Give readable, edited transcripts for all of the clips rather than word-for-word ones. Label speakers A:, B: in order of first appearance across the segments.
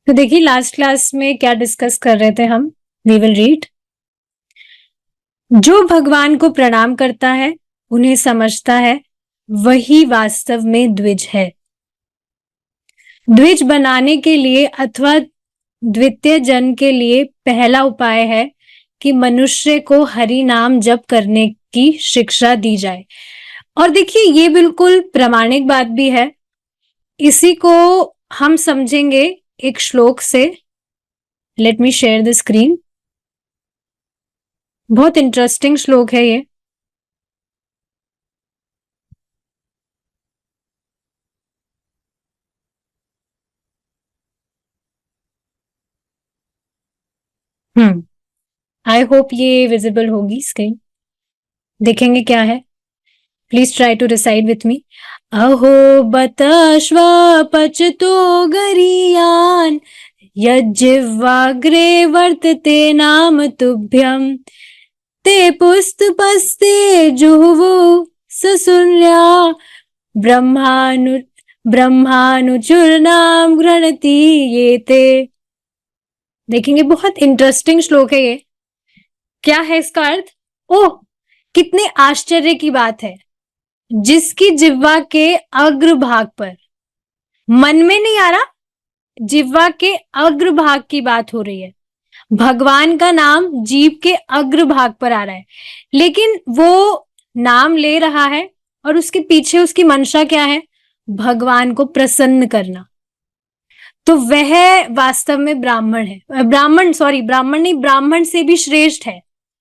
A: तो देखिए last class में क्या डिस्कस कर रहे थे हम। We will read. जो भगवान को प्रणाम करता है, उन्हें समझता है, वही वास्तव में द्विज है। द्विज बनाने के लिए अथवा द्वितीय जन के लिए पहला उपाय है कि मनुष्य को हरि नाम जप करने की शिक्षा दी जाए। और देखिए ये बिल्कुल प्रामाणिक बात भी है। इसी को हम समझेंगे एक श्लोक से। Let me share the screen. बहुत इंटरेस्टिंग श्लोक है ये। आई होप ये विजिबल होगी स्क्रीन। देखेंगे क्या है। Please try to decide with me. अहो बत पचतो गरीयान यज्जिह्वाग्रे वर्तते नाम तुभ्यं ते पुस्तपस्ते जुहुवु ससुर्या ब्रह्मानु ब्रह्मानुचुर्नाम गृणति ये ते। देखेंगे बहुत इंटरेस्टिंग श्लोक है ये। क्या है इसका अर्थ? ओह, कितने आश्चर्य की बात है। जिसकी जिह्वा के अग्रभाग पर, मन में नहीं आ रहा, जिह्वा के अग्रभाग की बात हो रही है। भगवान का नाम जीभ के अग्रभाग पर आ रहा है, लेकिन वो नाम ले रहा है और उसके पीछे उसकी मंशा क्या है? भगवान को प्रसन्न करना। तो वह वास्तव में ब्राह्मण है। ब्राह्मण नहीं, ब्राह्मण से भी श्रेष्ठ है,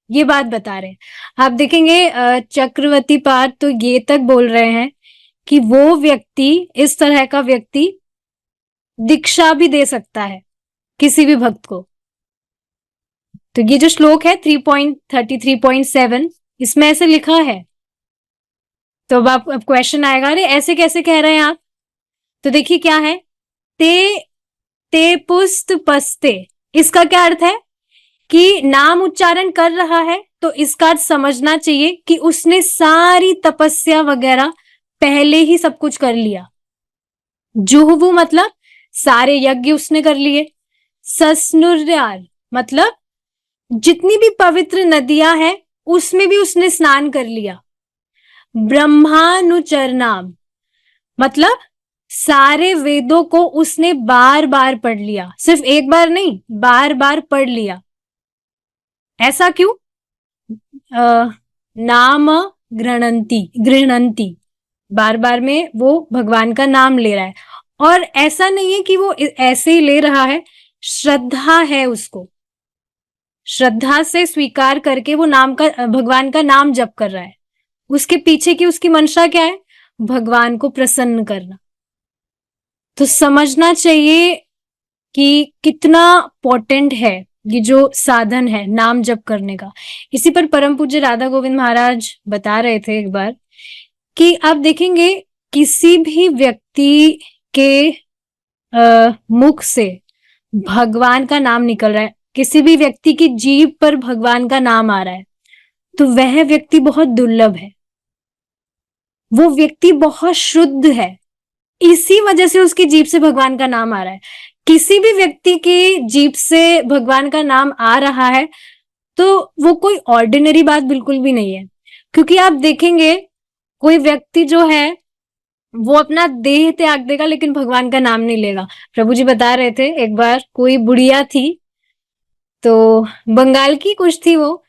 A: ये बात बता रहे हैं। आप देखेंगे चक्रवर्ती पाद तो ये तक बोल रहे हैं कि वो व्यक्ति, इस तरह का व्यक्ति दीक्षा भी दे सकता है किसी भी भक्त को। तो ये जो श्लोक है 3.33.7, इसमें ऐसे लिखा है। तो अब क्वेश्चन आएगा, अरे ऐसे कैसे कह रहे हैं आप? तो देखिए क्या है। ते ते पुस्त पस्ते, इसका क्या अर्थ है कि नाम उच्चारण कर रहा है, तो इसका अर्थ समझना चाहिए कि उसने सारी तपस्या वगैरह पहले ही सब कुछ कर लिया। जुहवु मतलब सारे यज्ञ उसने कर लिए। सस्नुर्यार मतलब जितनी भी पवित्र नदियां हैं उसमें भी उसने स्नान कर लिया। ब्रह्मानुचरनाम मतलब सारे वेदों को उसने बार बार पढ़ लिया, सिर्फ एक बार नहीं, बार बार पढ़ लिया। ऐसा क्यों? नाम गृहणंती, बार बार में वो भगवान का नाम ले रहा है। और ऐसा नहीं है कि वो ऐसे ही ले रहा है, श्रद्धा है उसको, श्रद्धा से स्वीकार करके वो नाम का, भगवान का नाम जप कर रहा है। उसके पीछे की उसकी मंशा क्या है? भगवान को प्रसन्न करना। तो समझना चाहिए कि कितना पोटेंट है ये जो साधन है नाम जप करने का। इसी पर परम पूज्य राधा गोविंद महाराज बता रहे थे एक बार कि आप देखेंगे किसी भी व्यक्ति के मुख से भगवान का नाम निकल रहा है, किसी भी व्यक्ति की जीभ पर भगवान का नाम आ रहा है, तो वह व्यक्ति बहुत दुर्लभ है, वो व्यक्ति बहुत शुद्ध है। इसी वजह से उसकी जीभ से भगवान का नाम आ रहा है। किसी भी व्यक्ति की जीभ से भगवान का नाम आ रहा है तो वो कोई ऑर्डिनरी बात बिल्कुल भी नहीं है। क्योंकि आप देखेंगे कोई व्यक्ति जो है वो अपना देह त्याग देगा लेकिन भगवान का नाम नहीं लेगा। प्रभु जी बता रहे थे एक बार कोई बुढ़िया थी, तो बंगाल की कुछ थी वो,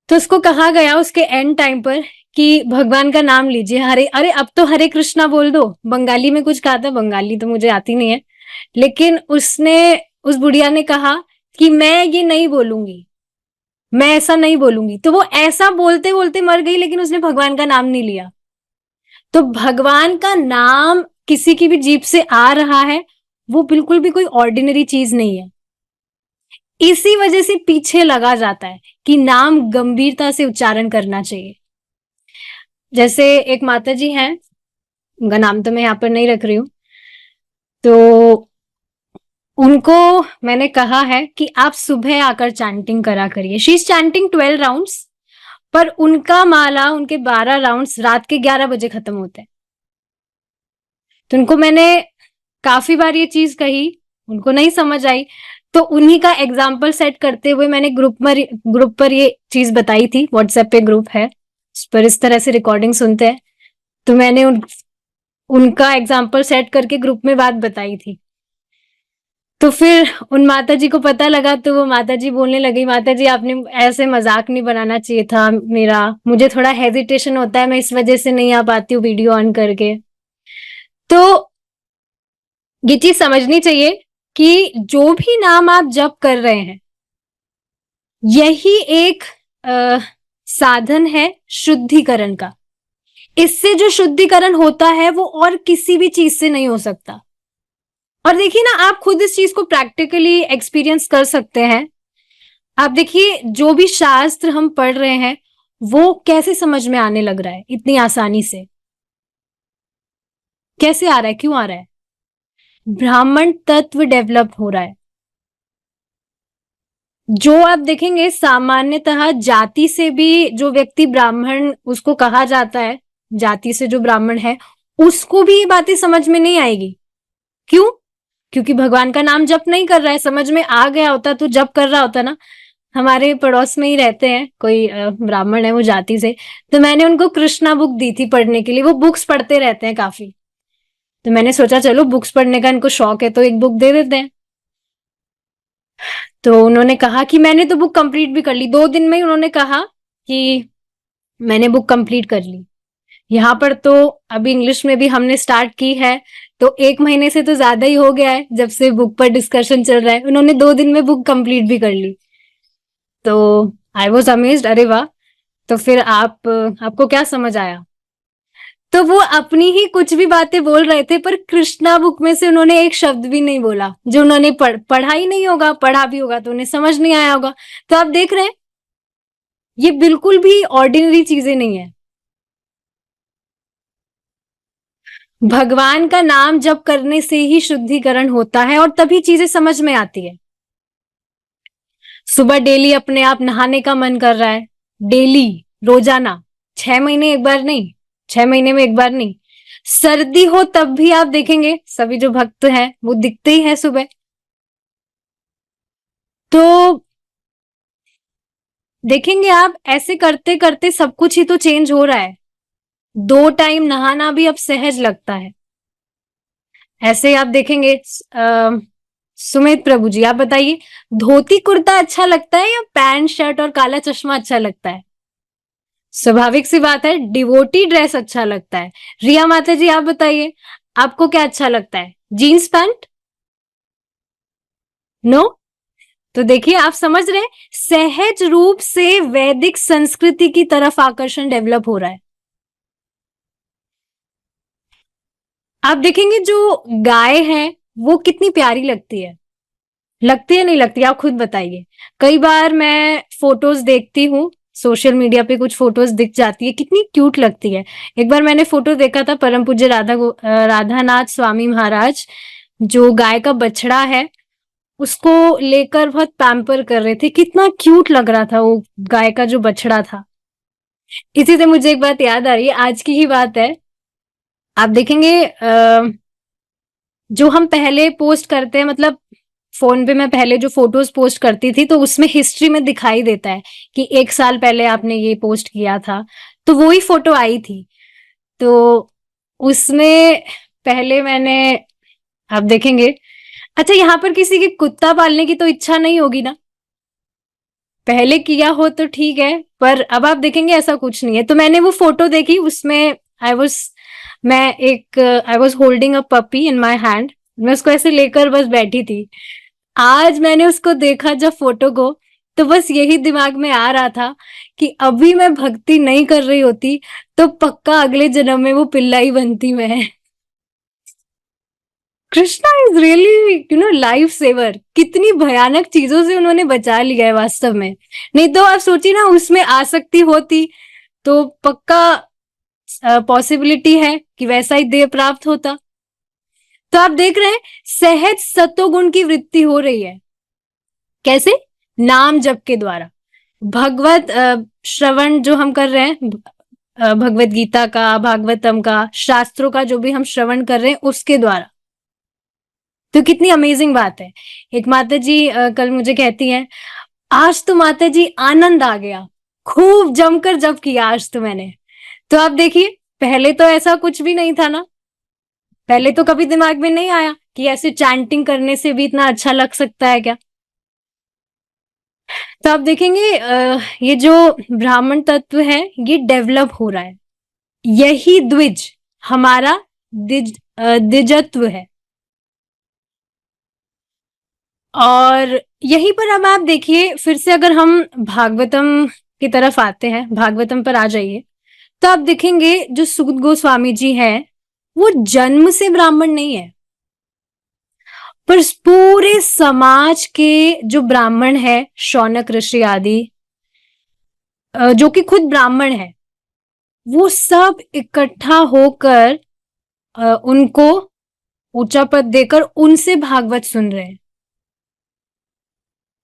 A: तो उसको कहा गया उसके एंड टाइम पर कि भगवान का नाम लीजिए, अरे अब तो हरे कृष्णा बोल दो। बंगाली में कुछ कहा था, बंगाली तो मुझे आती नहीं है, लेकिन उस बुढ़िया ने कहा कि मैं ये नहीं बोलूंगी, मैं ऐसा नहीं बोलूंगी। तो वो ऐसा बोलते बोलते मर गई, लेकिन उसने भगवान का नाम नहीं लिया। तो भगवान का नाम किसी की भी जीभ से आ रहा है, वो बिल्कुल भी कोई ऑर्डिनरी चीज नहीं है। इसी वजह से पीछे लगा जाता है कि नाम गंभीरता से उच्चारण करना चाहिए। जैसे एक माता जी हैं, उनका नाम तो मैं यहाँ पर नहीं रख रही हूं, तो उनको मैंने कहा है कि आप सुबह आकर चैंटिंग करा करिए। शी इज चैंटिंग 12 राउंड्स, पर उनका माला, उनके 12 राउंड्स रात के 11 बजे खत्म होते हैं। तो उनको मैंने काफी बार ये चीज कही उनको नहीं समझ आई। तो उन्हीं का एग्जाम्पल सेट करते हुए मैंने ग्रुप पर ये चीज बताई थी। व्हाट्सएप पे ग्रुप है, उस पर इस तरह से रिकॉर्डिंग सुनते हैं। तो मैंने उनका एग्जाम्पल सेट करके ग्रुप में बात बताई थी। तो फिर उन माता जी को पता लगा, तो वो माता जी बोलने लगी, माता जी आपने ऐसे मजाक नहीं बनाना चाहिए था मेरा, मुझे थोड़ा हेजिटेशन होता है, मैं इस वजह से नहीं आ पाती हूँ वीडियो ऑन करके। तो ये चीज समझनी चाहिए कि जो भी नाम आप जप कर रहे हैं, यही एक साधन है शुद्धिकरण का। इससे जो शुद्धिकरण होता है वो और किसी भी चीज से नहीं हो सकता। और देखिए ना, आप खुद इस चीज को प्रैक्टिकली एक्सपीरियंस कर सकते हैं। आप देखिए, जो भी शास्त्र हम पढ़ रहे हैं वो कैसे समझ में आने लग रहा है इतनी आसानी से। कैसे आ रहा है, क्यों आ रहा है? ब्राह्मण तत्व डेवलप हो रहा है। जो आप देखेंगे सामान्यतः जाति से भी जो व्यक्ति ब्राह्मण उसको कहा जाता है, जाति से जो ब्राह्मण है उसको भी ये बातें समझ में नहीं आएगी। क्यों? क्योंकि भगवान का नाम जप नहीं कर रहा है। समझ में आ गया होता तो जप कर रहा होता ना। हमारे पड़ोस में ही रहते हैं कोई ब्राह्मण है, वो जाति से। तो मैंने उनको कृष्णा बुक दी थी पढ़ने के लिए। वो बुक्स पढ़ते रहते हैं काफी। तो मैंने सोचा चलो बुक्स पढ़ने का इनको शौक है तो एक बुक दे देते हैं। तो उन्होंने कहा कि मैंने तो बुक कंप्लीट भी कर ली। 2 दिन में ही उन्होंने कहा कि मैंने बुक कंप्लीट कर ली। यहाँ पर तो अभी इंग्लिश में भी हमने स्टार्ट की है, तो 1 महीने से तो ज्यादा ही हो गया है जब से बुक पर डिस्कशन चल रहा है। उन्होंने 2 दिन में बुक कंप्लीट भी कर ली। तो आई वॉज अमेज्ड, अरे वाह। तो फिर आपको क्या समझ आया? तो वो अपनी ही कुछ भी बातें बोल रहे थे, पर कृष्णा बुक में से उन्होंने एक शब्द भी नहीं बोला जो उन्होंने पढ़ा ही नहीं होगा। पढ़ा भी होगा तो उन्हें समझ नहीं आया होगा। तो आप देख रहे हैं, ये बिल्कुल भी ऑर्डिनरी चीजें नहीं है। भगवान का नाम जप करने से ही शुद्धिकरण होता है और तभी चीजें समझ में आती है। सुबह डेली अपने आप नहाने का मन कर रहा है, डेली, रोजाना, 6 महीने एक बार नहीं, 6 महीने में एक बार नहीं। सर्दी हो तब भी आप देखेंगे सभी जो भक्त हैं वो दिखते ही हैं सुबह। तो देखेंगे आप, ऐसे करते करते सब कुछ ही तो चेंज हो रहा है। 2 टाइम नहाना भी अब सहज लगता है। ऐसे आप देखेंगे सुमित प्रभु जी, आप बताइए, धोती कुर्ता अच्छा लगता है या पैंट शर्ट और काला चश्मा अच्छा लगता है? स्वाभाविक सी बात है, डिवोटी ड्रेस अच्छा लगता है। रिया माता जी, आप बताइए, आपको क्या अच्छा लगता है? Jeans pant? नो? तो देखिए, आप समझ रहे हैं, सहज रूप से वैदिक संस्कृति की तरफ आकर्षण डेवलप हो रहा है। आप देखेंगे जो गाय है वो कितनी प्यारी लगती है। लगती है नहीं लगती, आप खुद बताइए। कई बार मैं फोटोज देखती हूँ, सोशल मीडिया पे कुछ फोटोज दिख जाती है, कितनी क्यूट लगती है। एक बार मैंने फोटो देखा था, परम पूज्य राधानाथ स्वामी महाराज जो गाय का बछड़ा है उसको लेकर बहुत पैम्पर कर रहे थे। कितना क्यूट लग रहा था वो गाय का जो बछड़ा था। इसी से मुझे एक बात याद आ रही है, आज की ही बात है। आप देखेंगे जो हम पहले पोस्ट करते हैं, मतलब फोन पे मैं पहले जो फोटोज पोस्ट करती थी तो उसमें हिस्ट्री में दिखाई देता है कि 1 साल पहले आपने ये पोस्ट किया था। तो वो ही फोटो आई थी। तो उसमें पहले मैंने, आप देखेंगे, अच्छा यहाँ पर किसी की कुत्ता पालने की तो इच्छा नहीं होगी ना? पहले किया हो तो ठीक है, पर अब आप देखेंगे ऐसा कुछ नहीं है। तो मैंने वो फोटो देखी, उसमें I was holding a puppy in my hand. मैं उसको ऐसे लेकर बस बैठी थी। आज मैंने उसको देखा जब फोटो को, तो बस यही दिमाग में आ रहा था कि अभी मैं भक्ति नहीं कर रही होती तो पक्का अगले जन्म में वो पिल्ला ही बनती मैं। Krishna is really life saver. कितनी भयानक चीजों से उन्होंने बचा लिया है वास्तव में। नहीं तो आप सोचिए ना, उसमें आसक्ति होती तो पक्का पॉसिबिलिटी है कि वैसा ही देह प्राप्त होता। तो आप देख रहे हैं, सहज सत्वगुण की वृत्ति हो रही है। कैसे? नाम जप के द्वारा। भगवत श्रवण जो हम कर रहे हैं, भगवत गीता का, भागवतम का, शास्त्रों का जो भी हम श्रवण कर रहे हैं उसके द्वारा। तो कितनी अमेजिंग बात है। एक माता जी कल मुझे कहती हैं, आज तो माता जी आनंद आ गया, खूब जमकर जप किया आज तो मैंने। तो आप देखिए, पहले तो ऐसा कुछ भी नहीं था ना, पहले तो कभी दिमाग में नहीं आया कि ऐसे चैंटिंग करने से भी इतना अच्छा लग सकता है क्या। तो आप देखेंगे ये जो ब्राह्मण तत्व है ये डेवलप हो रहा है। यही द्विज हमारा द्विजत्व है। और यहीं पर अब आप देखिए, फिर से अगर हम भागवतम की तरफ आते हैं, भागवतम पर आ जाइए, तो आप देखेंगे जो सुगत गोस्वामी जी हैं वो जन्म से ब्राह्मण नहीं है, पर पूरे समाज के जो ब्राह्मण है, शौनक ऋषि आदि, जो कि खुद ब्राह्मण है, वो सब इकट्ठा होकर उनको ऊंचा पद देकर उनसे भागवत सुन रहे हैं।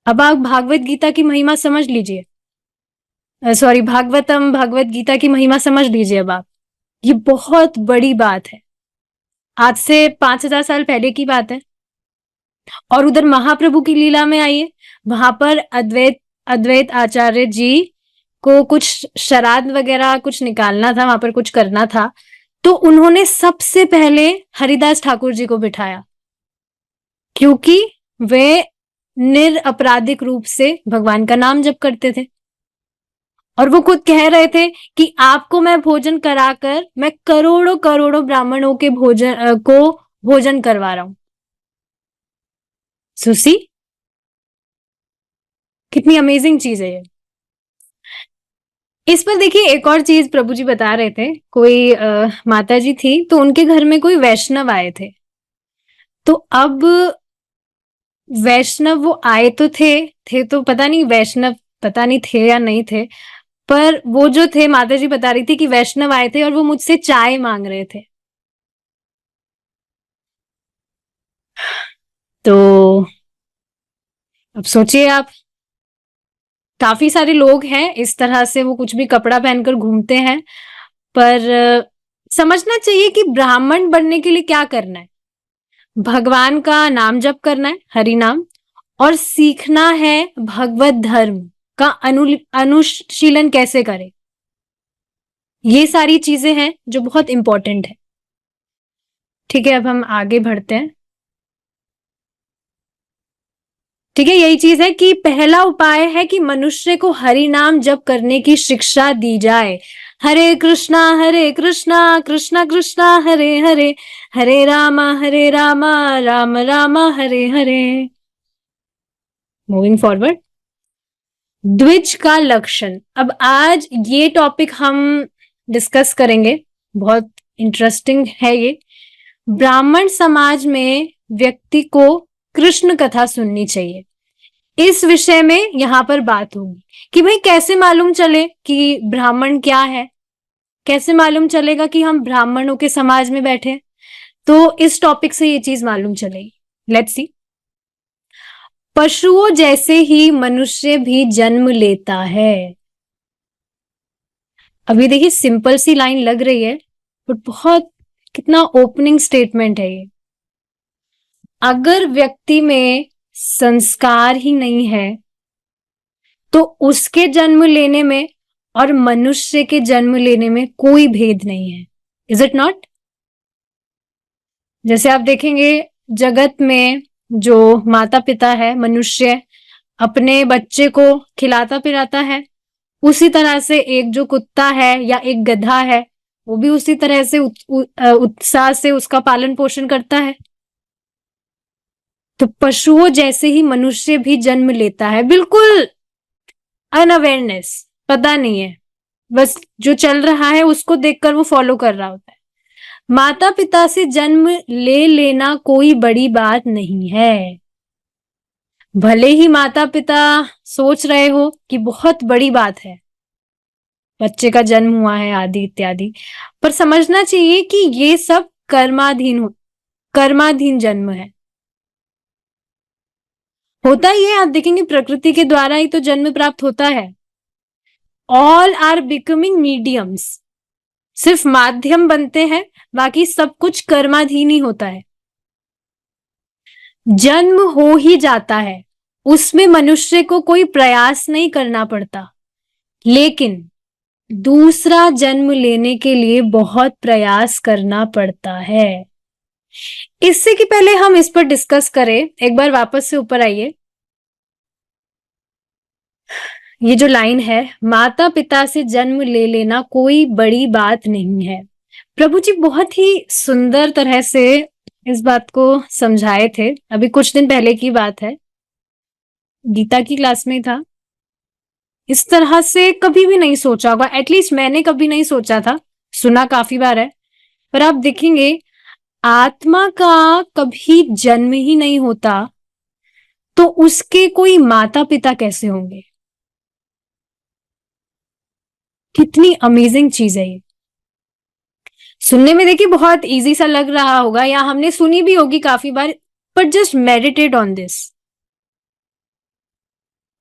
A: अब आप भागवत गीता की महिमा समझ लीजिए, सॉरी भागवतम भगवत गीता की महिमा समझ लीजिए अब आप। ये बहुत बड़ी बात है, आज से 5,000 साल पहले की बात है। और उधर महाप्रभु की लीला में आइए, वहां पर अद्वैत अद्वैत आचार्य जी को कुछ श्राद्ध वगैरह कुछ निकालना था, वहां पर कुछ करना था, तो उन्होंने सबसे पहले हरिदास ठाकुर जी को बिठाया, क्योंकि वे निरअपराधिक रूप से भगवान का नाम जप करते थे। और वो खुद कह रहे थे कि आपको मैं भोजन कराकर मैं करोड़ों करोड़ों ब्राह्मणों के भोजन को भोजन करवा रहा हूं। सुसी, कितनी अमेजिंग चीज है ये। इस पर देखिए एक और चीज प्रभु जी बता रहे थे, कोई माता जी थी तो उनके घर में कोई वैष्णव आए थे। तो अब वैष्णव वो आए तो थे तो पता नहीं वैष्णव, पता नहीं थे या नहीं थे, पर वो जो थे, माता जी बता रही थी कि वैष्णव आए थे और वो मुझसे चाय मांग रहे थे। तो अब सोचिए आप, काफी सारे लोग हैं इस तरह से, वो कुछ भी कपड़ा पहनकर घूमते हैं, पर समझना चाहिए कि ब्राह्मण बनने के लिए क्या करना है। भगवान का नाम जप करना है, हरि नाम, और सीखना है भगवत धर्म का अनुशीलन कैसे करें। ये सारी चीजें हैं जो बहुत इंपॉर्टेंट है। ठीक है, अब हम आगे बढ़ते हैं। ठीक है, यही चीज है कि पहला उपाय है कि मनुष्य को हरि नाम जप करने की शिक्षा दी जाए। हरे कृष्णा कृष्णा कृष्णा हरे हरे, हरे रामा राम रामा हरे हरे। मूविंग फॉरवर्ड, द्विज का लक्षण। अब आज ये टॉपिक हम डिस्कस करेंगे, बहुत इंटरेस्टिंग है ये। ब्राह्मण समाज में व्यक्ति को कृष्ण कथा सुननी चाहिए, इस विषय में यहां पर बात होगी कि भाई कैसे मालूम चले कि ब्राह्मण क्या है, कैसे मालूम चलेगा कि हम ब्राह्मणों के समाज में बैठे। तो इस टॉपिक से ये चीज मालूम चलेगी। Let's see. पशुओं जैसे ही मनुष्य भी जन्म लेता है। अभी देखिए सिंपल सी लाइन लग रही है, बट बहुत कितना ओपनिंग स्टेटमेंट है ये। अगर व्यक्ति में संस्कार ही नहीं है तो उसके जन्म लेने में और मनुष्य के जन्म लेने में कोई भेद नहीं है। Is it not? जैसे आप देखेंगे जगत में जो माता पिता है, मनुष्य अपने बच्चे को खिलाता पिलाता है, उसी तरह से एक जो कुत्ता है या एक गधा है वो भी उसी तरह से उत्साह से उसका पालन पोषण करता है। तो पशुओं जैसे ही मनुष्य भी जन्म लेता है, बिल्कुल अनअवेयरनेस, पता नहीं है, बस जो चल रहा है उसको देखकर वो फॉलो कर रहा होता है। माता पिता से जन्म ले लेना कोई बड़ी बात नहीं है। भले ही माता पिता सोच रहे हो कि बहुत बड़ी बात है, बच्चे का जन्म हुआ है आदि इत्यादि, पर समझना चाहिए कि ये सब कर्माधीन जन्म है। होता ही है, आप देखेंगे प्रकृति के द्वारा ही तो जन्म प्राप्त होता है। ऑल आर बिकमिंग मीडियम्स, सिर्फ माध्यम बनते हैं, बाकी सब कुछ कर्माधीन ही होता है। जन्म हो ही जाता है, उसमें मनुष्य को कोई प्रयास नहीं करना पड़ता, लेकिन दूसरा जन्म लेने के लिए बहुत प्रयास करना पड़ता है। इससे कि पहले हम इस पर डिस्कस करें, एक बार वापस से ऊपर आइए। ये जो लाइन है, माता पिता से जन्म ले लेना कोई बड़ी बात नहीं है, प्रभु जी बहुत ही सुंदर तरह से इस बात को समझाए थे। अभी कुछ दिन पहले की बात है, गीता की क्लास में था। इस तरह से कभी भी नहीं सोचा होगा, एटलीस्ट मैंने कभी नहीं सोचा था, सुना काफी बार है, पर आप देखेंगे आत्मा का कभी जन्म ही नहीं होता तो उसके कोई माता पिता कैसे होंगे? कितनी अमेजिंग चीज है ये। सुनने में देखिए बहुत इजी सा लग रहा होगा, या हमने सुनी भी होगी काफी बार, पर जस्ट मेडिटेट ऑन दिस।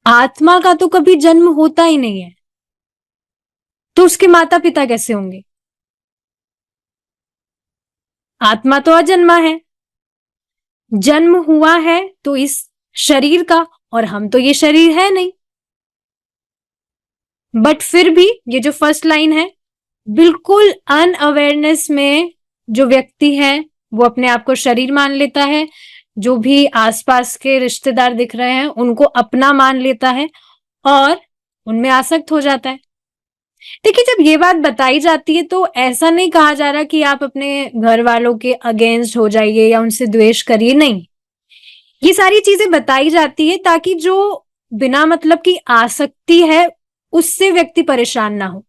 A: आत्मा का तो कभी जन्म होता ही नहीं है, तो उसके माता पिता कैसे होंगे? आत्मा तो अजन्मा है, जन्म हुआ है तो इस शरीर का, और हम तो ये शरीर है नहीं। बट फिर भी ये जो फर्स्ट लाइन है, बिल्कुल अनअवेयरनेस में जो व्यक्ति है वो अपने आप को शरीर मान लेता है, जो भी आसपास के रिश्तेदार दिख रहे हैं उनको अपना मान लेता है और उनमें आसक्त हो जाता है। देखिए, जब ये बात बताई जाती है तो ऐसा नहीं कहा जा रहा कि आप अपने घर वालों के अगेंस्ट हो जाइए या उनसे द्वेष करिए, नहीं। ये सारी चीजें बताई जाती है ताकि जो बिना मतलब की आसक्ति है उससे व्यक्ति परेशान ना हो।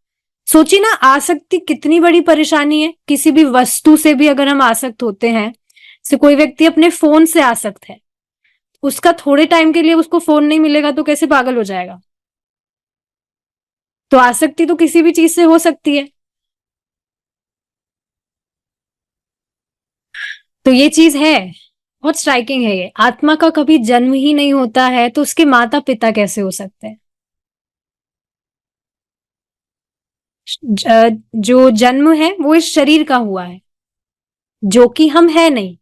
A: सोचिए ना, आसक्ति कितनी बड़ी परेशानी है। किसी भी वस्तु से भी अगर हम आसक्त होते हैं, से कोई व्यक्ति अपने फोन से आसक्त है, उसका थोड़े टाइम के लिए उसको फोन नहीं मिलेगा तो कैसे पागल हो जाएगा? तो आसक्ति तो किसी भी चीज से हो सकती है। तो ये चीज है, बहुत स्ट्राइकिंग है ये। आत्मा का कभी जन्म ही नहीं होता है तो उसके माता पिता कैसे हो सकते हैं? जो जन्म है वो इस शरीर का हुआ है, जो कि हम है नहीं।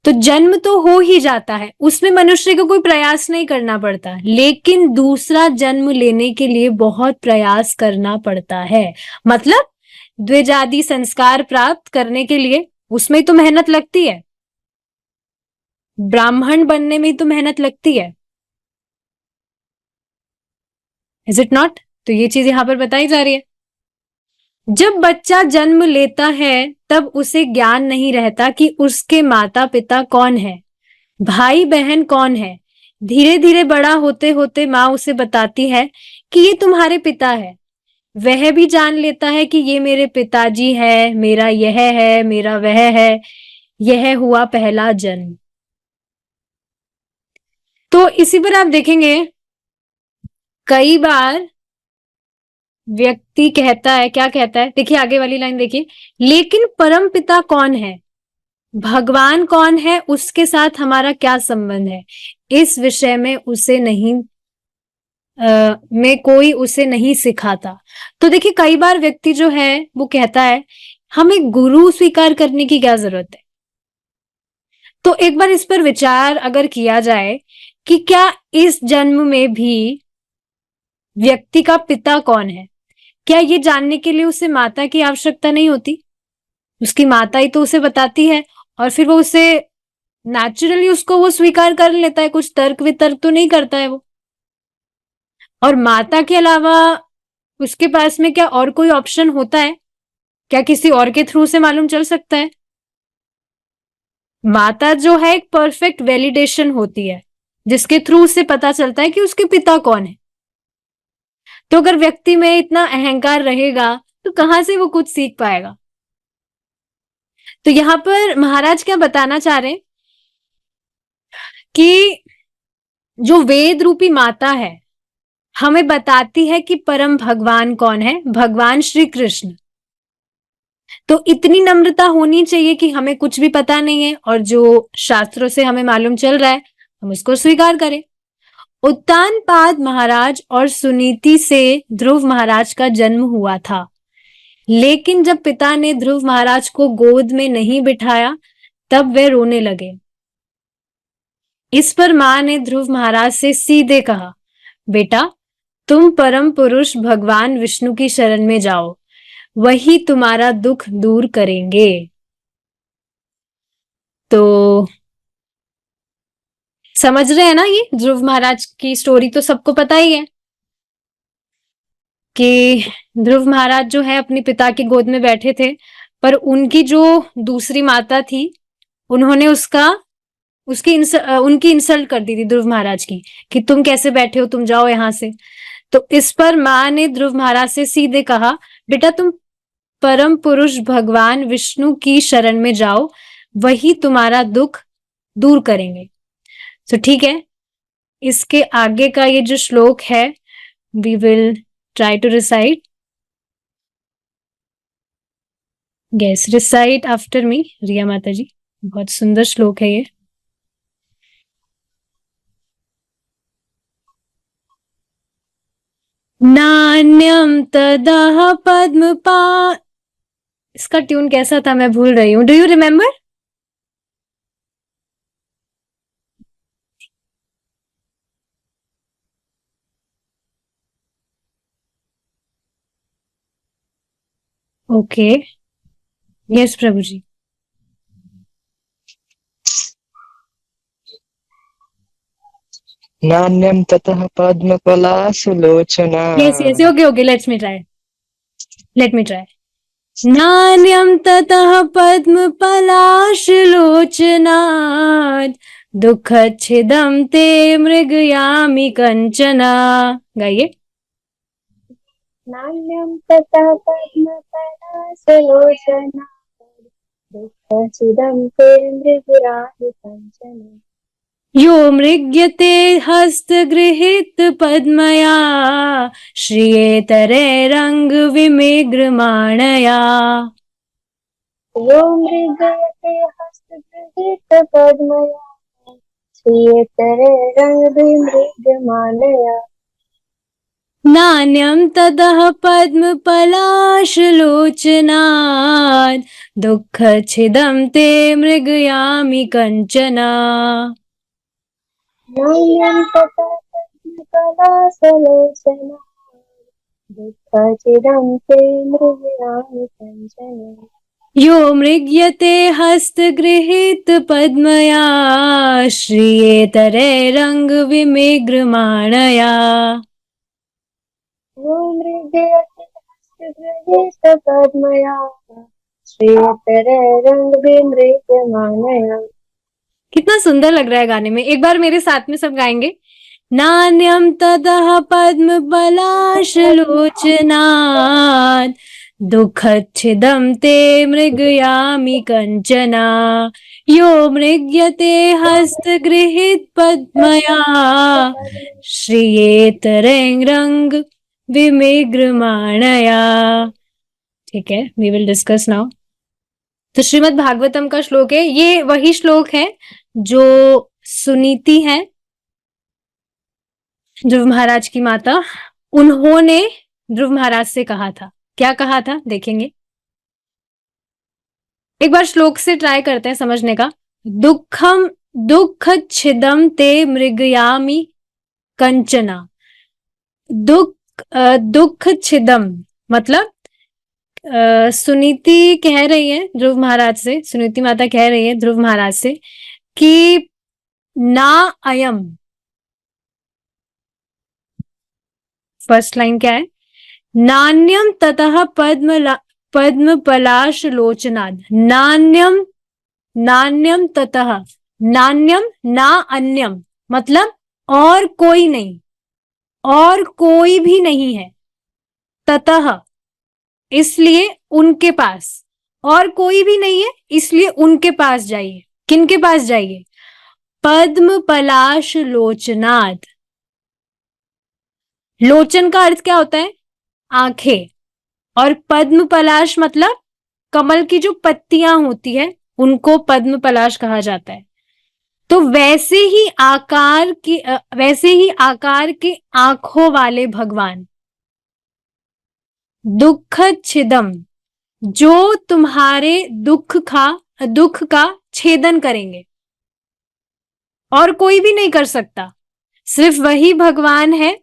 A: तो जन्म तो हो ही जाता है, उसमें मनुष्य को कोई प्रयास नहीं करना पड़ता, लेकिन दूसरा जन्म लेने के लिए बहुत प्रयास करना पड़ता है। मतलब द्विजादि संस्कार प्राप्त करने के लिए उसमें तो मेहनत लगती है, ब्राह्मण बनने में तो मेहनत लगती है। Is it not? तो ये चीज यहां पर बताई जा रही है। जब बच्चा जन्म लेता है तब उसे ज्ञान नहीं रहता कि उसके माता पिता कौन है, भाई बहन कौन है। धीरे धीरे बड़ा होते होते माँ उसे बताती है कि ये तुम्हारे पिता है। वह भी जान लेता है कि ये मेरे पिताजी है, मेरा यह है, मेरा वह है, यह हुआ पहला जन्म। तो इसी पर आप देखेंगे कई बार व्यक्ति कहता है, क्या कहता है, देखिए आगे वाली लाइन देखिए, लेकिन परम पिता कौन है, भगवान कौन है, उसके साथ हमारा क्या संबंध है, इस विषय में उसे नहीं में कोई उसे नहीं सिखाता। तो देखिए कई बार व्यक्ति जो है वो कहता है हमें गुरु स्वीकार करने की क्या जरूरत है। तो एक बार इस पर विचार अगर किया जाए कि क्या इस जन्म में भी व्यक्ति का पिता कौन है, क्या ये जानने के लिए उसे माता की आवश्यकता नहीं होती? उसकी माता ही तो उसे बताती है, और फिर वो उसे नेचुरली उसको वो स्वीकार कर लेता है, कुछ तर्क वितर्क तो नहीं करता है वो। और माता के अलावा उसके पास में क्या और कोई ऑप्शन होता है? क्या किसी और के थ्रू से मालूम चल सकता है? माता जो है एक परफेक्ट वैलिडेशन होती है जिसके थ्रू उससे पता चलता है कि उसके पिता कौन है। तो अगर व्यक्ति में इतना अहंकार रहेगा तो कहां से वो कुछ सीख पाएगा? तो यहां पर महाराज क्या बताना चाह रहे हैं कि जो वेद रूपी माता है हमें बताती है कि परम भगवान कौन है, भगवान श्री कृष्ण। तो इतनी नम्रता होनी चाहिए कि हमें कुछ भी पता नहीं है और जो शास्त्रों से हमें मालूम चल रहा है हम उसको स्वीकार करें। उत्तानपाद महाराज और सुनीति से ध्रुव महाराज का जन्म हुआ था, लेकिन जब पिता ने ध्रुव महाराज को गोद में नहीं बिठाया तब वे रोने लगे। इस पर मां ने ध्रुव महाराज से सीधे कहा, बेटा तुम परम पुरुष भगवान विष्णु की शरण में जाओ, वही तुम्हारा दुख दूर करेंगे। तो समझ रहे हैं ना, ये ध्रुव महाराज की स्टोरी तो सबको पता ही है कि ध्रुव महाराज जो है अपने पिता की गोद में बैठे थे, पर उनकी जो दूसरी माता थी उन्होंने उनकी इंसल्ट कर दी थी ध्रुव महाराज की, कि तुम कैसे बैठे हो, तुम जाओ यहां से। तो इस पर मां ने ध्रुव महाराज से सीधे कहा, बेटा तुम परम पुरुष भगवान विष्णु की शरण में जाओ, वही तुम्हारा दुख दूर करेंगे। तो ठीक है, इसके आगे का ये जो श्लोक है we will try to recite. Yes, recite after me Riya माता जी। बहुत सुंदर श्लोक है ये। नान्यम तदह पद्मपा, इसका ट्यून कैसा था मैं भूल रही हूँ, do you remember? Okay, yes Prabhu ji.
B: नान्यम ततः पद्मपलाशलोचना।
A: Yes yes, okay okay, let me try. नान्यम ततः पद्मपलाशलोचनात् दुःखच्छिदं ते मृगयामि कंचना। गाइए।
C: नान्यं ततः पद्मपलाशलोचना दुःखचिदं ते मृगयामि कंचना।
A: यो मृग्यते हस्तगृहीत पद्मया श्रियेतरे रंग विमेघ्रमाणया।
C: यो मृगयते हस्तगृहीत पद्मया श्रियेतरे रङ्गविमृग्यमानया।
A: नान्यं ततः पद्मपलाशलोचनात् दुःखच्छिदं ते मृगयामि कंचना।
C: नान्यं ततः पद्मपलाशलोचना दुःखचिदं ते मृगयामि कंचना।
A: यो मृग्यते हस्तगृहीत पद्मया श्रियेतरे रंग विमेघ्रमाणया।
C: यो मृगयते हस्तगृहीत पद्मया श्रियेतरे रङ्गविमृग्यमानया।
A: कितना सुंदर लग रहा है गाने में, एक बार मेरे साथ में सब गाएंगे। नान्यम ततः पद्मपलाशलोचनात् दुःखच्छिदं ते मृगयामि कंचना। यो मृग्यते हस्तगृहीत पद्मया श्रियेतरे रंग विमेघ्रमाणया। ठीक है, वी विल डिस्कस नाउ। तो श्रीमद् भागवतम का श्लोक है, ये वही श्लोक है जो सुनीति है ध्रुव महाराज की माता, उन्होंने ध्रुव महाराज से कहा था। क्या कहा था देखेंगे, एक बार श्लोक से ट्राई करते हैं समझने का। दुखम दुःखच्छिदं ते मृगयामि कंचना। दुःखच्छिदं मतलब सुनीति कह रही है ध्रुव महाराज से, सुनीति माता कह रही है ध्रुव महाराज से कि ना अयम, फर्स्ट लाइन क्या है, नान्यम ततः पद्मपलाशलोचनाद। नान्यम, नान्यम ततः, नान्यम ना अन्यम मतलब और कोई नहीं, और कोई भी नहीं है, ततः इसलिए उनके पास, और कोई भी नहीं है इसलिए उनके पास जाइए। किनके पास जाइए? पद्म पलाश लोचनाद। लोचन का अर्थ क्या होता है? आंखें, और पद्म पलाश मतलब कमल की जो पत्तियां होती है उनको पद्म पलाश कहा जाता है। तो वैसे ही आकार के आंखों वाले भगवान, दुःखच्छिदं जो तुम्हारे दुख का दुख का छेदन करेंगे और कोई भी नहीं कर सकता। सिर्फ वही भगवान है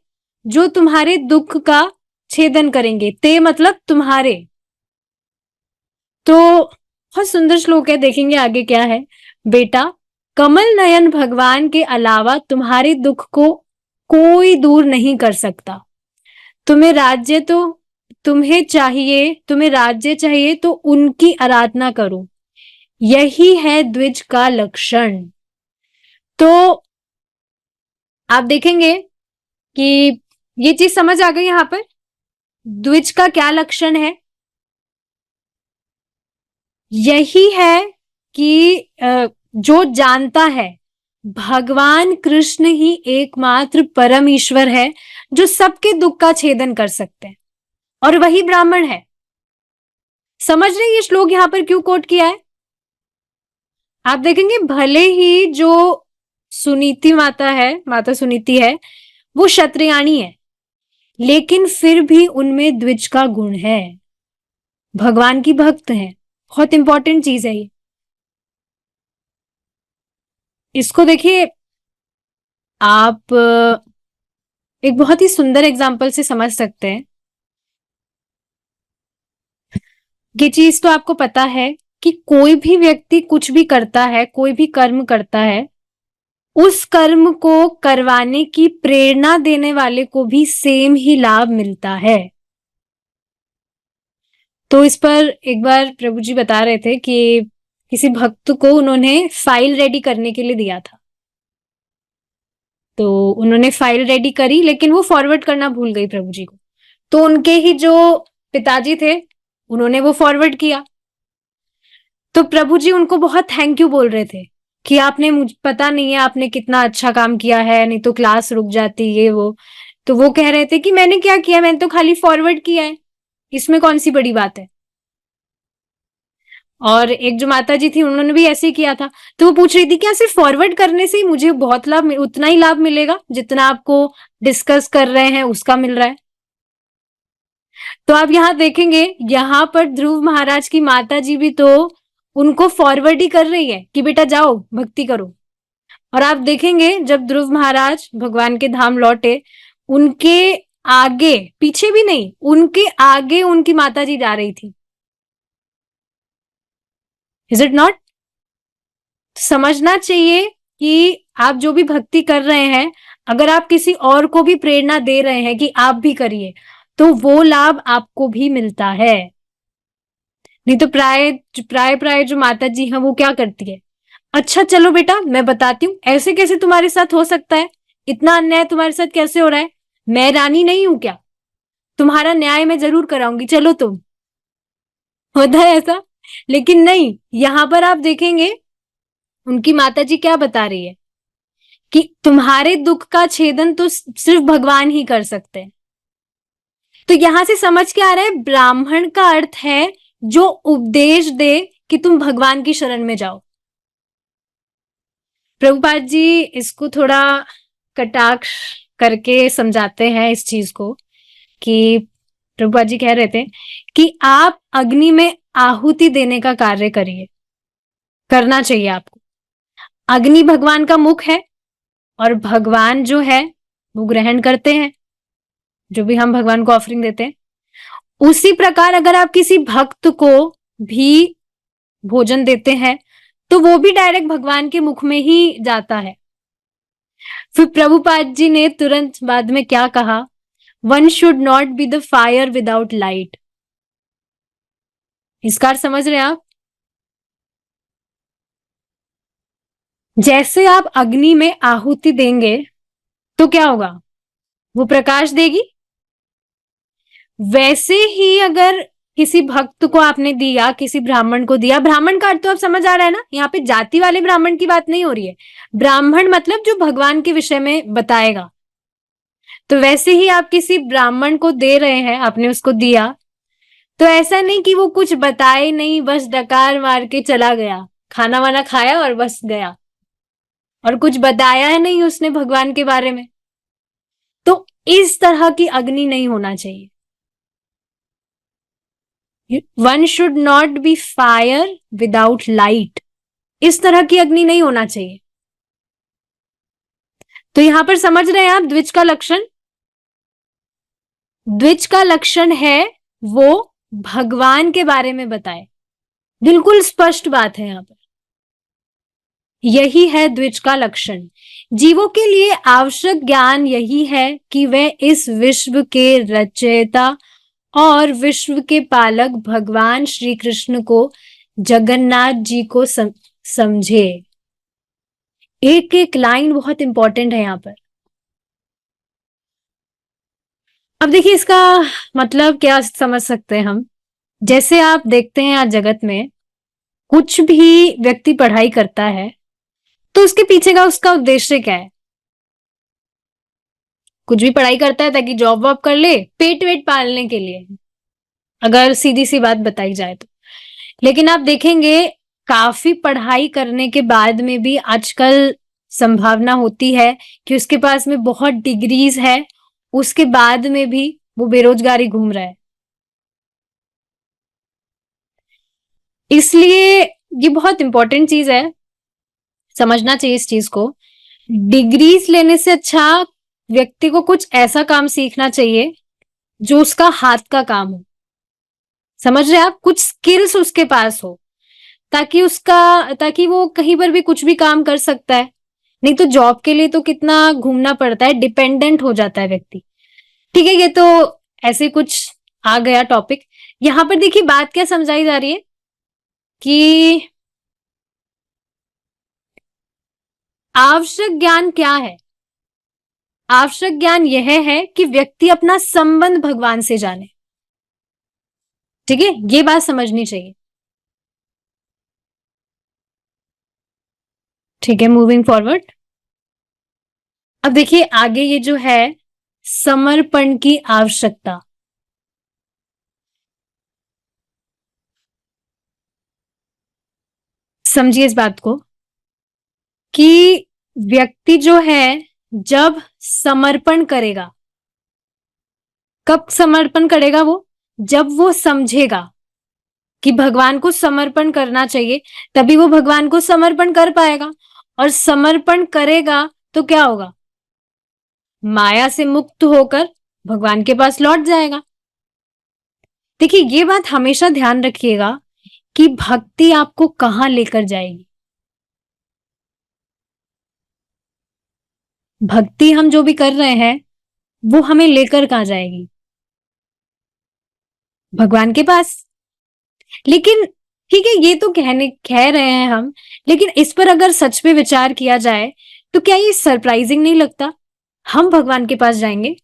A: जो तुम्हारे दुख का छेदन करेंगे। ते मतलब तुम्हारे। तो बहुत सुंदर श्लोक है, देखेंगे आगे क्या है। बेटा, कमल नयन भगवान के अलावा तुम्हारे दुख को कोई दूर नहीं कर सकता। तुम्हें राज्य चाहिए तो उनकी आराधना करो, यही है द्विज का लक्षण। तो आप देखेंगे कि ये चीज समझ आ गई यहां पर। द्विज का क्या लक्षण है? यही है कि जो जानता है भगवान कृष्ण ही एकमात्र परम ईश्वर है जो सबके दुख का छेदन कर सकते हैं, और वही ब्राह्मण है। समझ रहे ये श्लोक यहां पर क्यों कोट किया है? आप देखेंगे भले ही जो सुनीति माता है, माता सुनीति है, वो क्षत्रियाणी है, लेकिन फिर भी उनमें द्विज का गुण है। भगवान की भक्त है। बहुत इंपॉर्टेंट चीज है ये। इसको देखिए आप एक बहुत ही सुंदर एग्जाम्पल से समझ सकते हैं। ये चीज तो आपको पता है कि कोई भी व्यक्ति कुछ भी करता है, कोई भी कर्म करता है, उस कर्म को करवाने की प्रेरणा देने वाले को भी सेम ही लाभ मिलता है। तो इस पर एक बार प्रभु जी बता रहे थे कि किसी भक्त को उन्होंने फाइल रेडी करने के लिए दिया था। तो उन्होंने फाइल रेडी करी, लेकिन वो फॉरवर्ड करना भूल गई प्रभु जी को। तो उनके ही जो पिताजी थे, उन्होंने वो फॉरवर्ड किया। तो प्रभु जी उनको बहुत थैंक यू बोल रहे थे कि आपने, मुझे पता नहीं है आपने कितना अच्छा काम किया है, नहीं तो क्लास रुक जाती ये वो। तो वो कह रहे थे कि मैंने क्या किया, मैंने तो खाली फॉरवर्ड किया है, इसमें कौन सी बड़ी बात है। और एक जो माता जी थी, उन्होंने भी ऐसे ही किया था। तो वो पूछ रही थी क्या सिर्फ फॉरवर्ड करने से ही मुझे बहुत लाभ, उतना ही लाभ मिलेगा जितना आपको डिस्कस कर रहे हैं उसका मिल रहा है? तो आप यहाँ देखेंगे, यहाँ पर ध्रुव महाराज की माता जी भी तो उनको फॉरवर्ड ही कर रही है कि बेटा जाओ भक्ति करो। और आप देखेंगे जब ध्रुव महाराज भगवान के धाम लौटे, उनके आगे, पीछे भी नहीं, उनके आगे उनकी माता जी जा रही थी। Is it not? समझना चाहिए कि आप जो भी भक्ति कर रहे हैं, अगर आप किसी और को भी प्रेरणा दे रहे हैं कि आप भी करिए, तो वो लाभ आपको भी मिलता है। नहीं तो प्राय प्राय प्राय जो माता जी हैं वो क्या करती है, अच्छा चलो बेटा मैं बताती हूँ, ऐसे कैसे तुम्हारे साथ हो सकता है, इतना अन्याय तुम्हारे साथ कैसे हो रहा है, मैं रानी नहीं हूं क्या, तुम्हारा न्याय मैं जरूर कराऊंगी, चलो तुम। होता है ऐसा? लेकिन नहीं, यहां पर आप देखेंगे उनकी माता जी क्या बता रही है कि तुम्हारे दुख का छेदन तो सिर्फ भगवान ही कर सकते हैं। तो यहां से समझ के आ रहा है, ब्राह्मण का अर्थ है जो उपदेश दे कि तुम भगवान की शरण में जाओ। प्रभुपाद जी इसको थोड़ा कटाक्ष करके समझाते हैं इस चीज को, कि प्रभुपाद जी कह रहे थे कि आप अग्नि में आहुति देने का कार्य करिए, करना चाहिए आपको। अग्नि भगवान का मुख है, और भगवान जो है वो ग्रहण करते हैं जो भी हम भगवान को ऑफरिंग देते हैं। उसी प्रकार अगर आप किसी भक्त को भी भोजन देते हैं तो वो भी डायरेक्ट भगवान के मुख में ही जाता है। फिर प्रभुपाद जी ने तुरंत बाद में क्या कहा, one should not be the fire without light. इसका अर्थ समझ रहे हैं आप? जैसे आप अग्नि में आहुति देंगे तो क्या होगा, वो प्रकाश देगी। वैसे ही अगर किसी भक्त को आपने दिया, किसी ब्राह्मण को दिया, ब्राह्मण का अर्थ तो आप समझ आ रहा है ना, यहाँ पे जाति वाले ब्राह्मण की बात नहीं हो रही है। ब्राह्मण मतलब जो भगवान के विषय में बताएगा। तो वैसे ही आप किसी ब्राह्मण को दे रहे हैं, आपने उसको दिया, तो ऐसा नहीं कि वो कुछ बताए नहीं, बस डकार मार के चला गया, खाना वाना खाया और बस गया, और कुछ बताया है नहीं उसने भगवान के बारे में। तो इस तरह की अग्नि नहीं होना चाहिए। One should not be fire without light, इस तरह की अग्नि नहीं होना चाहिए। तो यहां पर समझ रहे हैं आप द्विज का लक्षण? द्विज का लक्षण है वो भगवान के बारे में बताए, बिल्कुल स्पष्ट बात है यहां पर। यही है द्विज का लक्षण। जीवों के लिए आवश्यक ज्ञान यही है कि वे इस विश्व के रचयिता और विश्व के पालक भगवान श्री कृष्ण को, जगन्नाथ जी को समझे। एक एक लाइन बहुत इंपॉर्टेंट है यहां पर। अब देखिए इसका मतलब क्या समझ सकते हैं हम। जैसे आप देखते हैं आज जगत में कुछ भी व्यक्ति पढ़ाई करता है तो उसके पीछे का उसका उद्देश्य क्या है? कुछ भी पढ़ाई करता है ताकि जॉब वॉब कर ले, पेट वेट पालने के लिए, अगर सीधी सी बात बताई जाए तो। लेकिन आप देखेंगे काफी पढ़ाई करने के बाद में भी आजकल संभावना होती है कि उसके पास में बहुत डिग्रीज है, उसके बाद में भी वो बेरोजगारी घूम रहा है। इसलिए ये बहुत इंपॉर्टेंट चीज है, समझना चाहिए इस चीज को। डिग्रीज लेने से अच्छा व्यक्ति को कुछ ऐसा काम सीखना चाहिए जो उसका हाथ का काम हो। समझ रहे हैं आप? कुछ स्किल्स उसके पास हो ताकि वो कहीं पर भी कुछ भी काम कर सकता है। नहीं तो जॉब के लिए तो कितना घूमना पड़ता है, डिपेंडेंट हो जाता है व्यक्ति। ठीक है, ये तो ऐसे कुछ आ गया टॉपिक। यहां पर देखिए बात क्या समझाई जा रही है कि आवश्यक ज्ञान क्या है। आवश्यक ज्ञान यह है कि व्यक्ति अपना संबंध भगवान से जाने। ठीक है, ये बात समझनी चाहिए। ठीक है, मूविंग फॉरवर्ड। अब देखिए आगे ये जो है समर्पण की आवश्यकता। समझिए इस बात को कि व्यक्ति जो है जब समर्पण करेगा, कब समर्पण करेगा वो? जब वो समझेगा कि भगवान को समर्पण करना चाहिए, तभी वो भगवान को समर्पण कर पाएगा। और समर्पण करेगा तो क्या होगा? माया से मुक्त होकर भगवान के पास लौट जाएगा। देखिए ये बात हमेशा ध्यान रखिएगा कि भक्ति आपको कहां लेकर जाएगी। भक्ति हम जो भी कर रहे हैं वो हमें लेकर कहां जाएगी? भगवान के पास। लेकिन ठीक है, ये तो कह रहे हैं हम, लेकिन इस पर अगर सच में विचार किया जाए तो क्या ये सरप्राइजिंग नहीं लगता? हम भगवान के पास जाएंगे।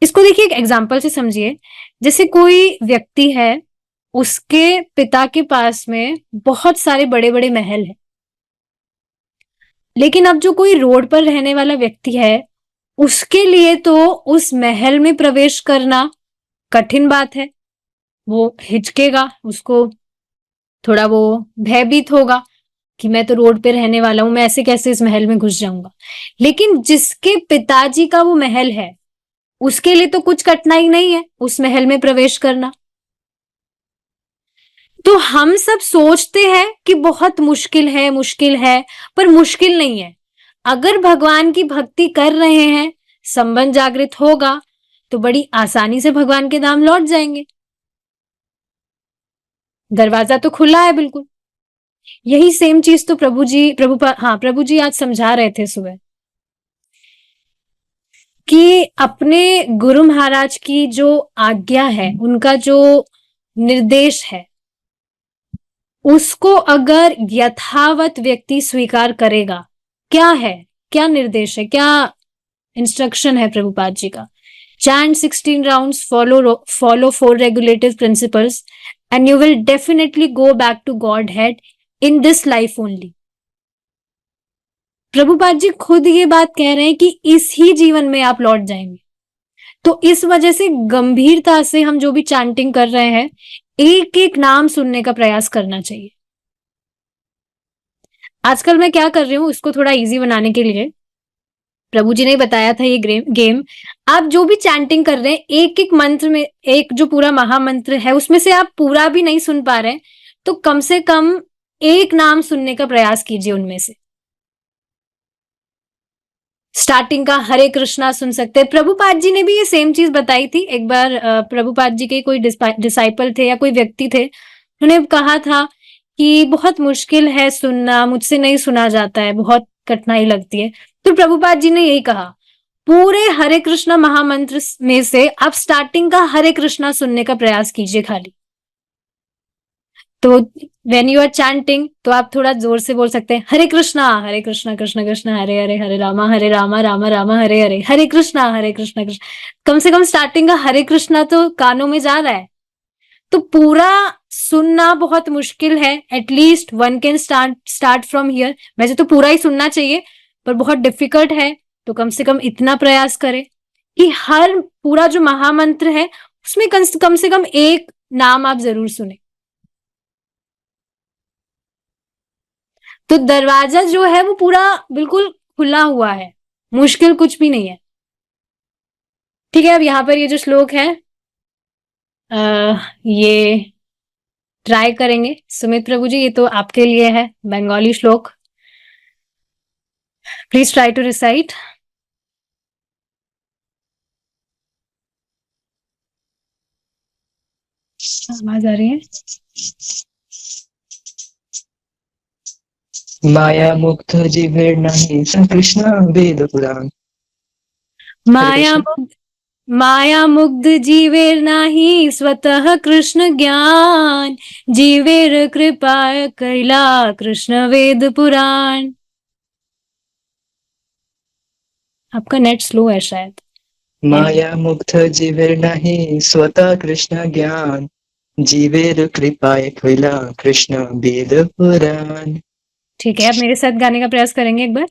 A: इसको देखिए एक एग्जाम्पल से समझिए। जैसे कोई व्यक्ति है, उसके पिता के पास में बहुत सारे बड़े बड़े महल हैं, लेकिन अब जो कोई रोड पर रहने वाला व्यक्ति है उसके लिए तो उस महल में प्रवेश करना कठिन बात है। वो हिचकेगा, उसको थोड़ा वो भयभीत होगा कि मैं तो रोड पे रहने वाला हूं, मैं ऐसे कैसे इस महल में घुस जाऊंगा। लेकिन जिसके पिताजी का वो महल है उसके लिए तो कुछ कठिनाई नहीं है उस महल में प्रवेश करना। तो हम सब सोचते हैं कि बहुत मुश्किल है, पर मुश्किल नहीं है। अगर भगवान की भक्ति कर रहे हैं, संबंध जागृत होगा तो बड़ी आसानी से भगवान के धाम लौट जाएंगे। दरवाजा तो खुला है बिल्कुल। यही सेम चीज तो प्रभु जी आज समझा रहे थे सुबह कि अपने गुरु महाराज की जो आज्ञा है, उनका जो निर्देश है, उसको अगर यथावत व्यक्ति स्वीकार करेगा। क्या है, क्या निर्देश है, क्या इंस्ट्रक्शन है प्रभुपाद जी का? Chant 16 rounds, follow 4 regulative principles and you will definitely go back to Godhead in this life only. Prabhupada ji खुद ये बात कह रहे हैं कि इस ही जीवन में आप लौट जाएंगे। तो इस वजह से गंभीरता से हम जो भी चैंटिंग कर रहे हैं, एक एक नाम सुनने का प्रयास करना चाहिए। आजकल मैं क्या कर रही हूं, इसको थोड़ा इजी बनाने के लिए प्रभु जी ने बताया था ये गेम। आप जो भी चैंटिंग कर रहे हैं, एक एक मंत्र में, एक जो पूरा महामंत्र है उसमें से आप पूरा भी नहीं सुन पा रहे हैं, तो कम से कम एक नाम सुनने का प्रयास कीजिए उनमें से। स्टार्टिंग का हरे कृष्णा सुन सकते हैं। प्रभुपाद जी ने भी ये सेम चीज बताई थी एक बार। प्रभुपाद जी के कोई डिसाइपल थे या कोई व्यक्ति थे, उन्होंने कहा था कि बहुत मुश्किल है सुनना, मुझसे नहीं सुना जाता है, बहुत कठिनाई लगती है। तो प्रभुपाद जी ने यही कहा, पूरे हरे कृष्णा महामंत्र में से आप स्टार्टिंग का हरे कृष्णा सुनने का प्रयास कीजिए खाली। तो वेन यू आर चैंटिंग तो आप थोड़ा जोर से बोल सकते हैं, हरे कृष्णा कृष्ण कृष्ण हरे हरे, हरे रामा रामा रामा हरे हरे, हरे कृष्ण कृष्ण। कम से कम स्टार्टिंग का हरे कृष्णा तो कानों में जा रहा है। तो पूरा सुनना बहुत मुश्किल है। At least one can start from here. वैसे तो पूरा ही सुनना चाहिए, पर बहुत डिफिकल्ट है, तो कम से कम इतना प्रयास करें कि हर पूरा जो महामंत्र है उसमें कम से कम एक नाम आप जरूर सुने। तो दरवाजा जो है वो पूरा बिल्कुल खुला हुआ है, मुश्किल कुछ भी नहीं है। ठीक है, अब यहाँ पर ये जो श्लोक है ये ट्राई करेंगे। सुमित प्रभु जी, ये तो आपके लिए है बंगाली श्लोक। Please try to recite. आवाज आ रही है?
B: माया मुक्त जीवेर नहीं स कृष्ण वेद पुराण।
A: माया मुग्ध जीवेर नाही स्वतः कृष्ण ज्ञान, जीवेर कृपा कैला कृष्ण वेद पुराण। आपका नेट स्लो है शायद।
B: माया मुक्त जीवेर नहीं स्वतः कृष्ण ज्ञान, जीवेर कृपाय कैला कृष्ण वेद पुराण।
A: ठीक है, अब मेरे साथ गाने का प्रयास करेंगे एक बार।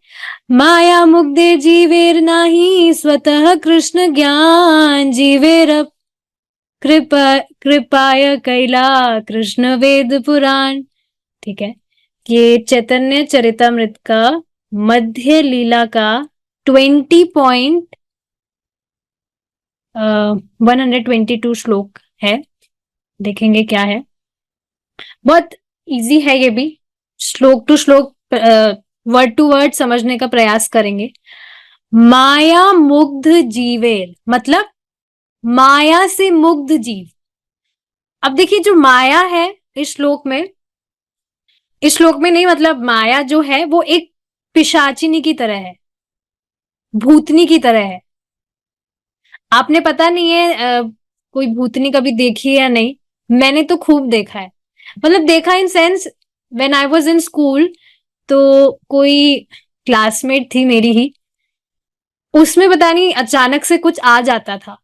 A: माया मुग्धे जीवेर नाही स्वतः कृष्ण ज्ञान, जीवेर कृपाय कैला कृष्ण वेद पुराण। ठीक है, ये चैतन्य चरितमृत का मध्य लीला का 122 श्लोक है। देखेंगे क्या है। बहुत इजी है ये भी, श्लोक टू श्लोक वर्ड टू वर्ड समझने का प्रयास करेंगे। माया मुग्ध जीवेर मतलब माया से मुग्ध जीव। अब देखिए, जो माया है इस श्लोक में, नहीं, मतलब माया जो है वो एक पिशाचिनी की तरह है, भूतनी की तरह है। आपने पता नहीं है कोई भूतनी कभी देखी है या नहीं, मैंने तो खूब देखा है। मतलब देखा in sense, when I was in school, तो कोई क्लासमेट थी मेरी ही, उसमें पता नहीं अचानक से कुछ आ जाता था।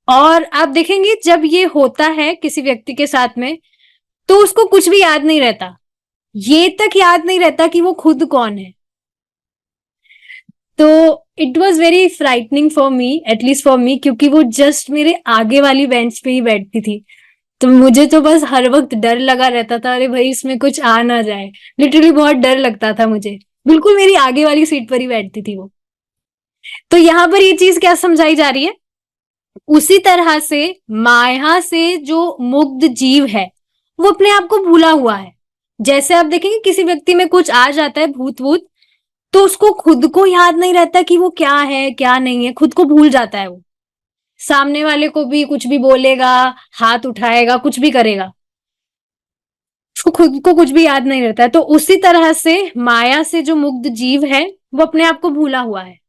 A: और आप देखेंगे जब ये होता है किसी व्यक्ति के साथ में, तो उसको कुछ भी याद नहीं रहता, ये तक याद नहीं रहता कि वो खुद कौन है। तो it was very frightening for me, at least for me, क्योंकि वो जस्ट मेरे आगे वाली बेंच पे ही बैठती थी। तो मुझे तो बस हर वक्त डर लगा रहता था, अरे भाई इसमें कुछ आ ना जाए। लिटरली बहुत डर लगता था मुझे। बिल्कुल मेरी आगे वाली सीट पर ही बैठती थी वो। तो यहाँ पर ये चीज क्या समझाई जा रही है, उसी तरह से माया से जो मुग्ध जीव है वो अपने आप को भूला हुआ है। जैसे आप देखेंगे किसी व्यक्ति में कुछ आ जाता है भूत वूत, तो उसको खुद को याद नहीं रहता कि वो क्या है क्या नहीं है, खुद को भूल जाता है वो। सामने वाले को भी कुछ भी बोलेगा, हाथ उठाएगा, कुछ भी करेगा, उसको खुद को कुछ भी याद नहीं रहता है। तो उसी तरह से माया से जो मुग्ध जीव है वो अपने आप को भूला हुआ है।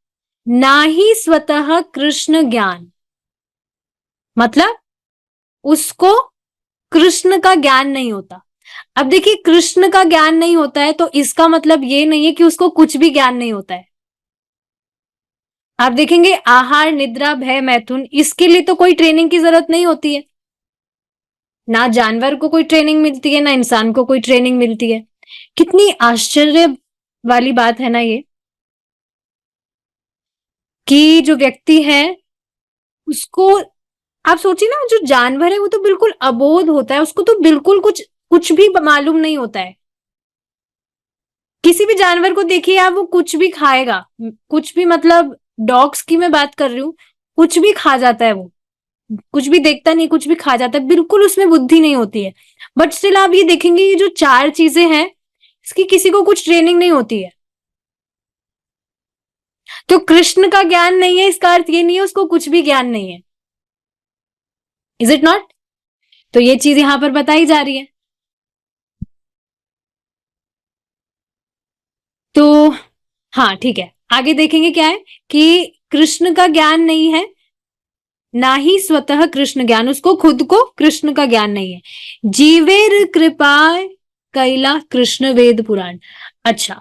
A: ना ही स्वतः कृष्ण ज्ञान, मतलब उसको कृष्ण का ज्ञान नहीं होता। अब देखिए, कृष्ण का ज्ञान नहीं होता है तो इसका मतलब ये नहीं है कि उसको कुछ भी ज्ञान नहीं होता है। आप देखेंगे आहार निद्रा भय मैथुन, इसके लिए तो कोई ट्रेनिंग की जरूरत नहीं होती है। ना जानवर को कोई ट्रेनिंग मिलती है, ना इंसान को कोई ट्रेनिंग मिलती है। कितनी आश्चर्य वाली बात है ना ये, कि जो व्यक्ति है उसको, आप सोचिए ना, जो जानवर है वो तो बिल्कुल अबोध होता है, उसको तो बिल्कुल कुछ कुछ भी मालूम नहीं होता है। किसी भी जानवर को देखिए आप, वो कुछ भी खाएगा, कुछ भी, मतलब डॉग्स की मैं बात कर रही हूँ, कुछ भी खा जाता है वो, कुछ भी देखता नहीं, कुछ भी खा जाता है, बिल्कुल उसमें बुद्धि नहीं होती है। बट स्टिल आप ये देखेंगे ये जो चार चीजें हैं, इसकी किसी को कुछ ट्रेनिंग नहीं होती है। तो कृष्ण का ज्ञान नहीं है, इसका अर्थ ये नहीं है उसको कुछ भी ज्ञान नहीं है। Is it not? तो ये चीज यहां पर बताई जा रही है। तो हाँ ठीक है, आगे देखेंगे क्या है कि कृष्ण का ज्ञान नहीं है, ना ही स्वतः कृष्ण ज्ञान, उसको खुद को कृष्ण का ज्ञान नहीं है। जीवेर कृपा कैला कृष्ण वेद पुराण। अच्छा,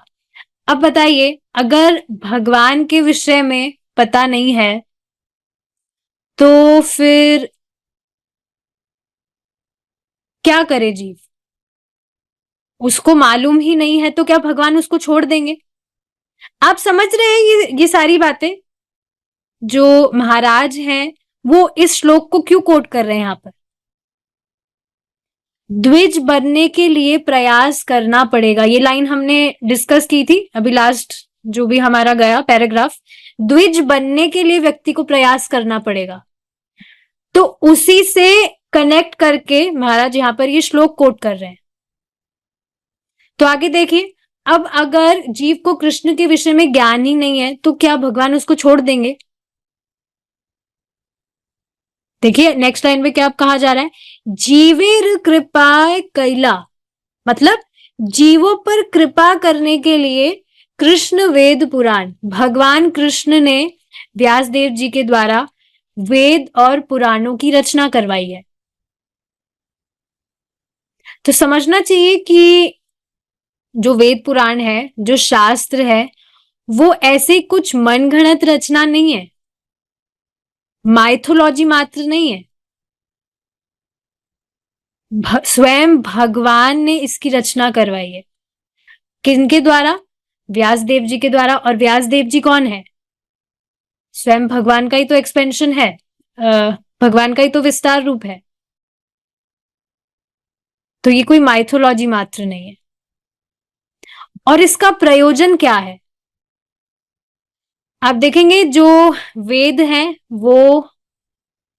A: अब बताइए, अगर भगवान के विषय में पता नहीं है तो फिर क्या करे जीव? उसको मालूम ही नहीं है तो क्या भगवान उसको छोड़ देंगे? आप समझ रहे हैं ये सारी बातें जो महाराज हैं वो इस श्लोक को क्यों कोट कर रहे हैं यहां पर? द्विज बनने के लिए प्रयास करना पड़ेगा, ये लाइन हमने डिस्कस की थी अभी लास्ट, जो भी हमारा गया पैराग्राफ। द्विज बनने के लिए व्यक्ति को प्रयास करना पड़ेगा, तो उसी से कनेक्ट करके महाराज यहां पर ये श्लोक कोट कर रहे हैं। तो आगे देखिए, अब अगर जीव को कृष्ण के विषय में ज्ञान ही नहीं है तो क्या भगवान उसको छोड़ देंगे? देखिए नेक्स्ट लाइन में क्या कहा जा रहा है, जीवेर कृपा कैला, मतलब जीवों पर कृपा करने के लिए कृष्ण वेद पुराण, भगवान कृष्ण ने व्यासदेव जी के द्वारा वेद और पुराणों की रचना करवाई है। तो समझना चाहिए कि जो वेद पुराण है, जो शास्त्र है, वो ऐसे कुछ मनगढ़ंत रचना नहीं है, माइथोलॉजी मात्र नहीं है। स्वयं भगवान ने इसकी रचना करवाई है। किनके द्वारा? व्यासदेव जी के द्वारा। और व्यासदेव जी कौन है? स्वयं भगवान का ही तो एक्सपेंशन है, भगवान का ही तो विस्तार रूप है। तो ये कोई माइथोलॉजी मात्र नहीं है। और इसका प्रयोजन क्या है? आप देखेंगे जो वेद हैं वो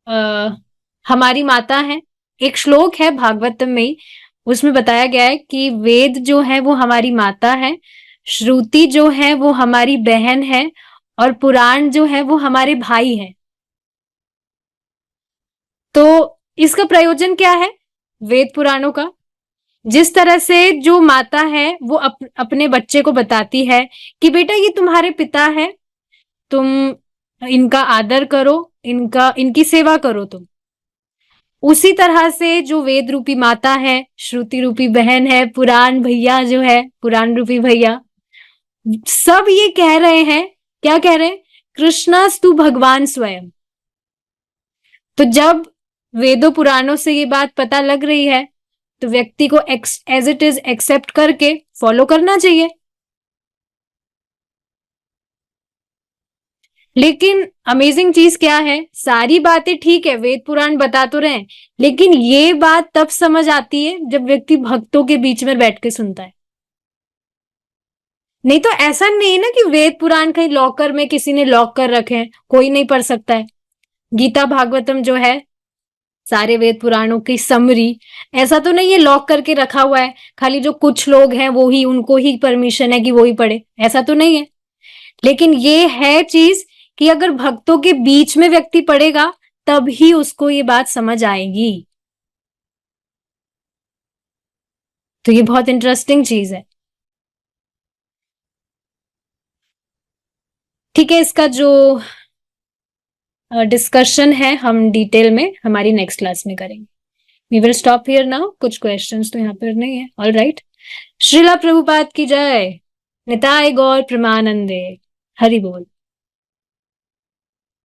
A: आ, हमारी माता है। एक श्लोक है भागवतम में ही, उसमें बताया गया है कि वेद जो है वो हमारी माता है, श्रुति जो है वो हमारी बहन है, और पुराण जो है वो हमारे भाई हैं। तो इसका प्रयोजन क्या है वेद पुराणों का? जिस तरह से जो माता है वो अपने बच्चे को बताती है कि बेटा ये तुम्हारे पिता है, तुम इनका आदर करो, इनकी सेवा करो तुम। उसी तरह से जो वेद रूपी माता है, श्रुति रूपी बहन है, पुराण भैया जो है, पुराण रूपी भैया, सब ये कह रहे हैं, क्या कह रहे हैं? कृष्णास्तु भगवान स्वयं। तो जब वेदों पुराणों से ये बात पता लग रही है तो व्यक्ति को एज इट इज एक्सेप्ट करके फॉलो करना चाहिए। लेकिन अमेजिंग चीज क्या है, सारी बातें ठीक है, वेद पुराण बता तो रहे हैं, लेकिन ये बात तब समझ आती है जब व्यक्ति भक्तों के बीच में बैठ के सुनता है। नहीं तो ऐसा नहीं है ना कि वेद पुराण कहीं लॉकर में किसी ने लॉक कर रखे हैं, कोई नहीं पढ़ सकता है। गीता भागवतम जो है, सारे वेद पुराणों की समरी, ऐसा तो नहीं है लॉक करके रखा हुआ है, खाली जो कुछ लोग हैं वो ही, उनको ही परमिशन है कि वो ही पढ़े, ऐसा तो नहीं है। लेकिन ये है चीज कि अगर भक्तों के बीच में व्यक्ति पढ़ेगा तब ही उसको ये बात समझ आएगी। तो ये बहुत इंटरेस्टिंग चीज है। ठीक है, इसका जो डिस्कशन है हम डिटेल में हमारी नेक्स्ट क्लास में करेंगे। We will stop here now, कुछ क्वेश्चंस तो यहाँ पर नहीं है। ऑल राइट, श्रीला प्रभुपाद की जय, निताय गौर प्रमानंदे, हरि बोल।